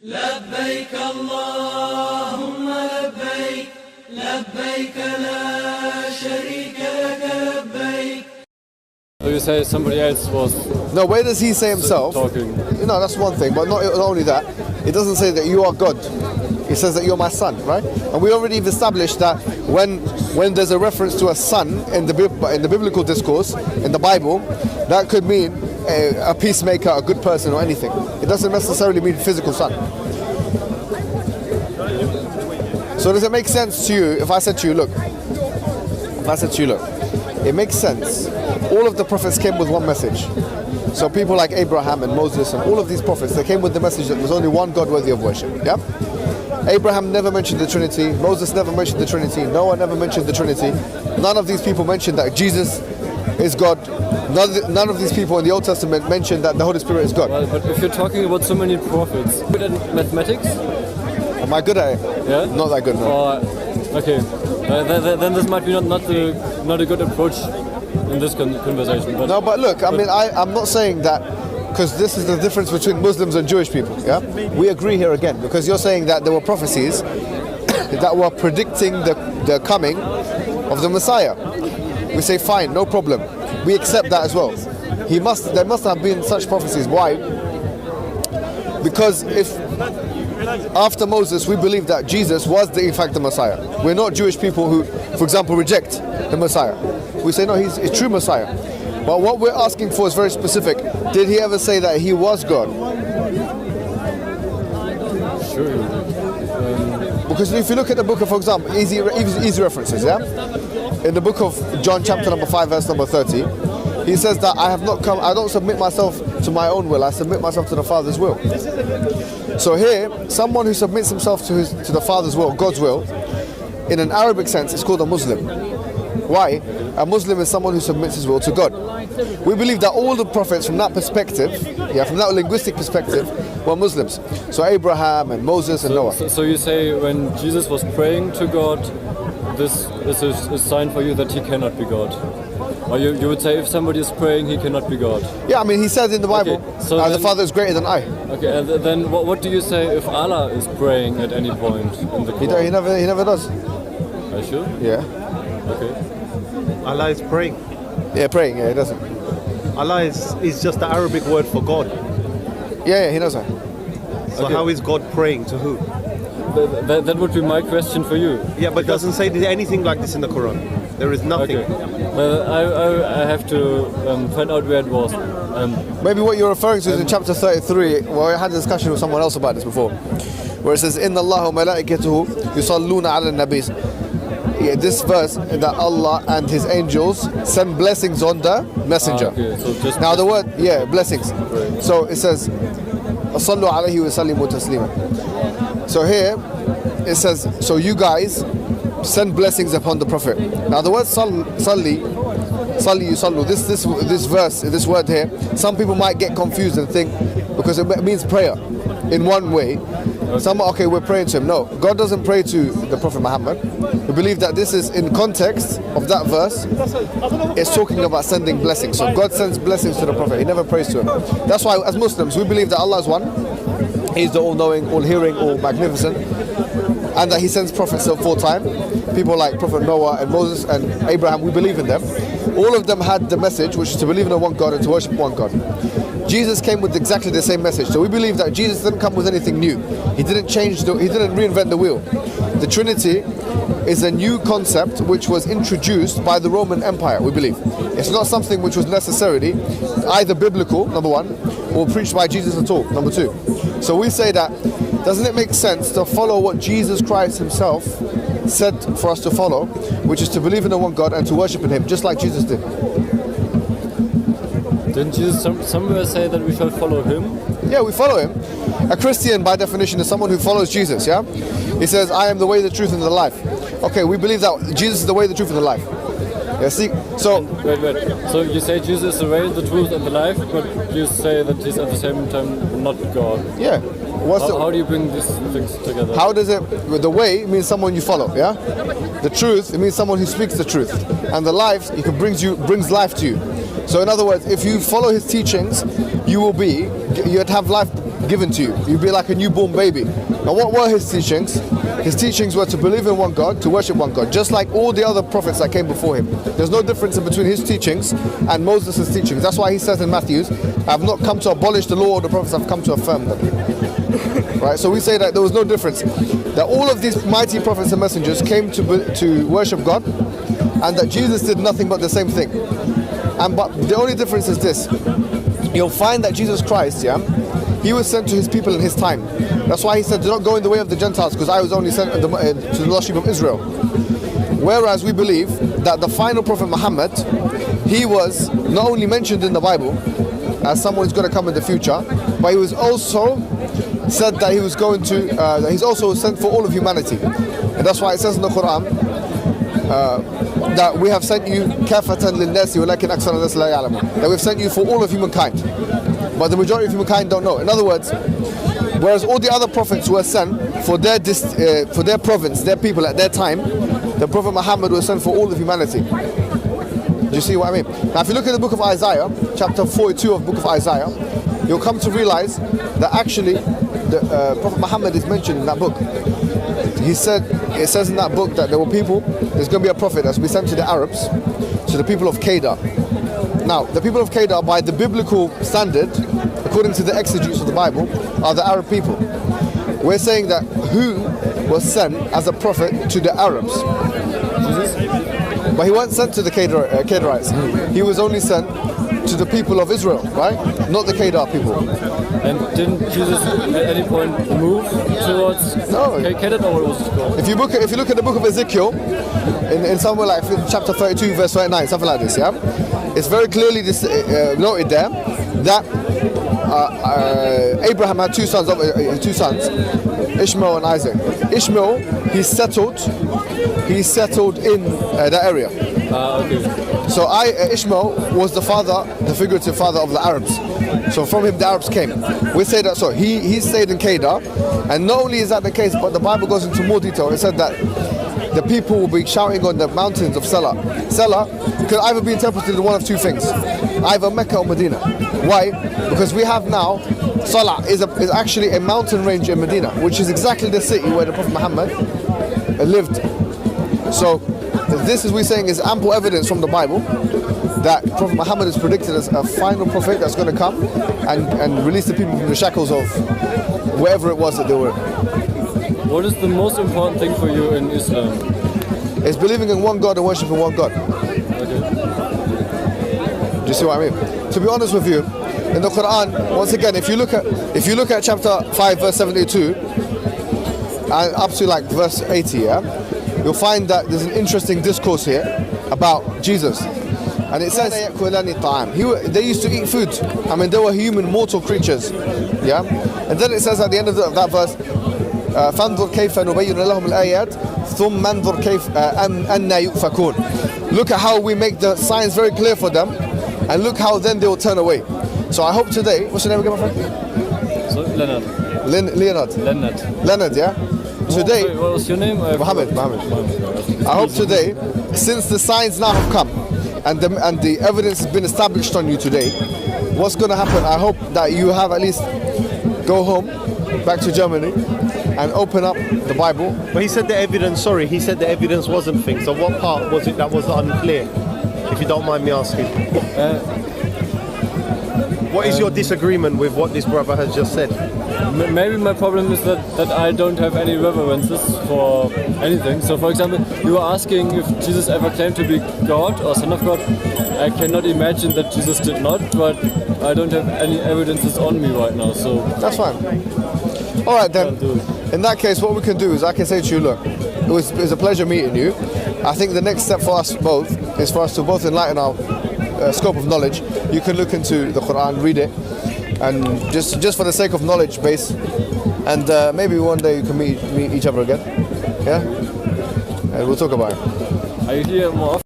لبيك اللهم لبيك لبيك لا شريك لك لبيك. So you say somebody else was... No, where does he say himself? Talking. You know, that's one thing, but not only that, it doesn't say that you are God. It says that you're my son, right? And we already established that when there's a reference to a son in the biblical discourse, in the Bible, that could mean a peacemaker, a good person, or anything. It doesn't necessarily mean physical son. So does it make sense to you if I said to you, look, it makes sense. All of the prophets came with one message. So people like Abraham and Moses and all of these prophets, they came with the message that there's only one God worthy of worship. Yeah? Abraham never mentioned the Trinity. Moses never mentioned the Trinity. Noah never mentioned the Trinity. None of these people mentioned that Jesus is God. None of these people in the Old Testament mentioned that the Holy Spirit is God. Well, but if you're talking about so many prophets, good at mathematics? Am I good at it? Yeah? Not that good, no. Okay. Then this might be not a good approach in this conversation. But no, but look, I mean, I'm not saying that because this is the difference between Muslims and Jewish people. Yeah, we agree here again because you're saying that there were prophecies that were predicting the coming of the Messiah. We say fine, no problem. We accept that as well. There must have been such prophecies. Why? Because if after Moses we believe that Jesus was in fact the Messiah. We're not Jewish people who, for example, reject the Messiah. We say no, he's a true Messiah. But what we're asking for is very specific. Did he ever say that he was God? Sure. Because if you look at the book of, for example, easy references, yeah? In the book of John chapter number 5 verse number 30, he says that I don't submit myself to my own will, I submit myself to the Father's will. So here, someone who submits himself to the Father's will, God's will, in an Arabic sense, is called a Muslim. Why? A Muslim is someone who submits his will to God. We believe that all the prophets from that perspective, from that linguistic perspective, were Muslims. So Abraham and Moses and Noah. So you say when Jesus was praying to God, this is a sign for you that he cannot be God? Or you would say if somebody is praying, he cannot be God? Yeah, I mean, he said in the Bible, okay, so the Father is greater than I. Okay, and then what do you say if Allah is praying at any point in the Quran? He never does. Are you sure? Yeah. Okay. Allah is praying. Yeah, praying, yeah, he doesn't. Allah is just the Arabic word for God. Yeah, he knows that. So okay. How is God praying to who? That would be my question for you. Yeah, but it doesn't say anything like this in the Quran. There is nothing. Okay. Well, I have to find out where it was. Maybe what you're referring to is in chapter 33. Well, I had a discussion with someone else about this before, where it says, "Inna Allaha wa malaikatahu yusalluna ala nabis." Yeah, this verse that Allah and His angels send blessings on the messenger. Okay. So just now the word, blessings. Right. So it says, "Sallu alayhi wa sallimu taslima." So here it says, so you guys send blessings upon the Prophet. Now the word salli, yusallu, this verse, this word here, some people might get confused and think, because it means prayer in one way. Some, okay, we're praying to him. No, God doesn't pray to the Prophet Muhammad. We believe that this is in context of that verse. It's talking about sending blessings. So God sends blessings to the Prophet. He never prays to him. That's why as Muslims, we believe that Allah is one. He's the all-knowing, all-hearing, all-magnificent. And that he sends prophets at 4 times. People like Prophet Noah and Moses and Abraham, we believe in them. All of them had the message, which is to believe in one God and to worship one God. Jesus came with exactly the same message. So we believe that Jesus didn't come with anything new. He didn't reinvent the wheel. The Trinity is a new concept which was introduced by the Roman Empire, we believe. It's not something which was necessarily either biblical, number one, or preached by Jesus at all, number two. So we say that, doesn't it make sense to follow what Jesus Christ himself said for us to follow, which is to believe in the one God and to worship in him, just like Jesus did? Didn't Jesus somewhere say that we shall follow him? Yeah, we follow him. A Christian, by definition, is someone who follows Jesus, yeah? He says, I am the way, the truth, and the life. Okay, we believe that Jesus is the way, the truth, and the life. Yeah, see, so... Wait. So you say Jesus is the way, the truth, and the life, but you say that he's at the same time not God. Yeah. How do you bring these things together? How does it... The way means someone you follow, yeah? The truth, it means someone who speaks the truth. And the life, it brings life to you. So in other words, if you follow his teachings, you'd have life given to you. You'd be like a newborn baby. And what were his teachings? His teachings were to believe in one God, to worship one God, just like all the other prophets that came before him. There's no difference between his teachings and Moses' teachings. That's why he says in Matthew, I have not come to abolish the law or the prophets, I've come to affirm them. Right, so we say that there was no difference. That all of these mighty prophets and messengers came to worship God, and that Jesus did nothing but the same thing. But the only difference is this. You'll find that Jesus Christ, he was sent to his people in his time. That's why he said, do not go in the way of the Gentiles, because I was only sent to the lost sheep of Israel. Whereas we believe that the final prophet Muhammad, he was not only mentioned in the Bible as someone who's going to come in the future, but he was also said that he was going to, that he's also sent for all of humanity. And that's why it says in the Quran that we have sent you kafatan lin-nasi walakin akthara an-nas la ya'lamun. That we've sent you for all of humankind, but the majority of humankind don't know. In other words, whereas all the other prophets were sent for their province, their people at their time, the Prophet Muhammad was sent for all of humanity. Do you see what I mean? Now if you look at the book of Isaiah, chapter 42 of the book of Isaiah, you'll come to realize that actually the Prophet Muhammad is mentioned in that book. It says in that book that there were people, there's going to be a prophet that's be sent to the Arabs, to the people of Kedar. Now, the people of Kedar, by the biblical standard, according to the exegetes of the Bible, are the Arab people. We're saying that who was sent as a prophet to the Arabs? But he wasn't sent to the Kedarites. He was only sent to the people of Israel, right? Not the Kedar people. And didn't Jesus at any point move towards Kedar, or what was it called? If you look at the book of Ezekiel, in somewhere like chapter 32, verse 39, something like this, it's very clearly noted there that Abraham had two sons, Ishmael and Isaac. Ishmael, he settled in that area. Okay. So Ishmael was the figurative father of the Arabs. So from him the Arabs came. We say that so he stayed in Kedar, and not only is that the case, but the Bible goes into more detail. It said that the people will be shouting on the mountains of Salah. Salah could either be interpreted in one of two things, either Mecca or Medina. Why? Because we have now, Salah is actually a mountain range in Medina, which is exactly the city where the Prophet Muhammad lived. So this is, we're saying, is ample evidence from the Bible that Prophet Muhammad is predicted as a final prophet that's going to come and release the people from the shackles of wherever it was that they were. What is the most important thing for you in Islam? It's believing in one God and worshiping one God. Okay. Do you see what I mean? To be honest with you, in the Quran, once again, if you look at chapter 5, verse 72, and up to like verse 80, you'll find that there's an interesting discourse here about Jesus. And it says they used to eat food. I mean, they were human, mortal creatures. And then it says at the end of that verse, فانظر كيف نبين لهم الآيات ثم انظر كيف أن يؤفكون. Look at how we make the signs very clear for them, and look how then they will turn away. So I hope today, what's your name again, my friend? So, Leonard. Leonard, yeah? Today, what was your name? Muhammad. I hope today, since the signs now have come and the evidence has been established on you today, what's going to happen? I hope that you have at least go home, back to Germany, and open up the Bible. But he said the evidence wasn't things. So what part was it that was unclear? If you don't mind me asking. What is your disagreement with what this brother has just said? Maybe my problem is that I don't have any references for anything. So for example, you were asking if Jesus ever claimed to be God or Son of God. I cannot imagine that Jesus did not, but I don't have any evidences on me right now, so... That's fine. Alright then, in that case what we can do is I can say to you, look, it was a pleasure meeting you. I think the next step for us both is for us to both enlighten our scope of knowledge. You can look into the Quran, read it, and just for the sake of knowledge base, and maybe one day you can meet each other again, yeah? And we'll talk about it. Are you here more often?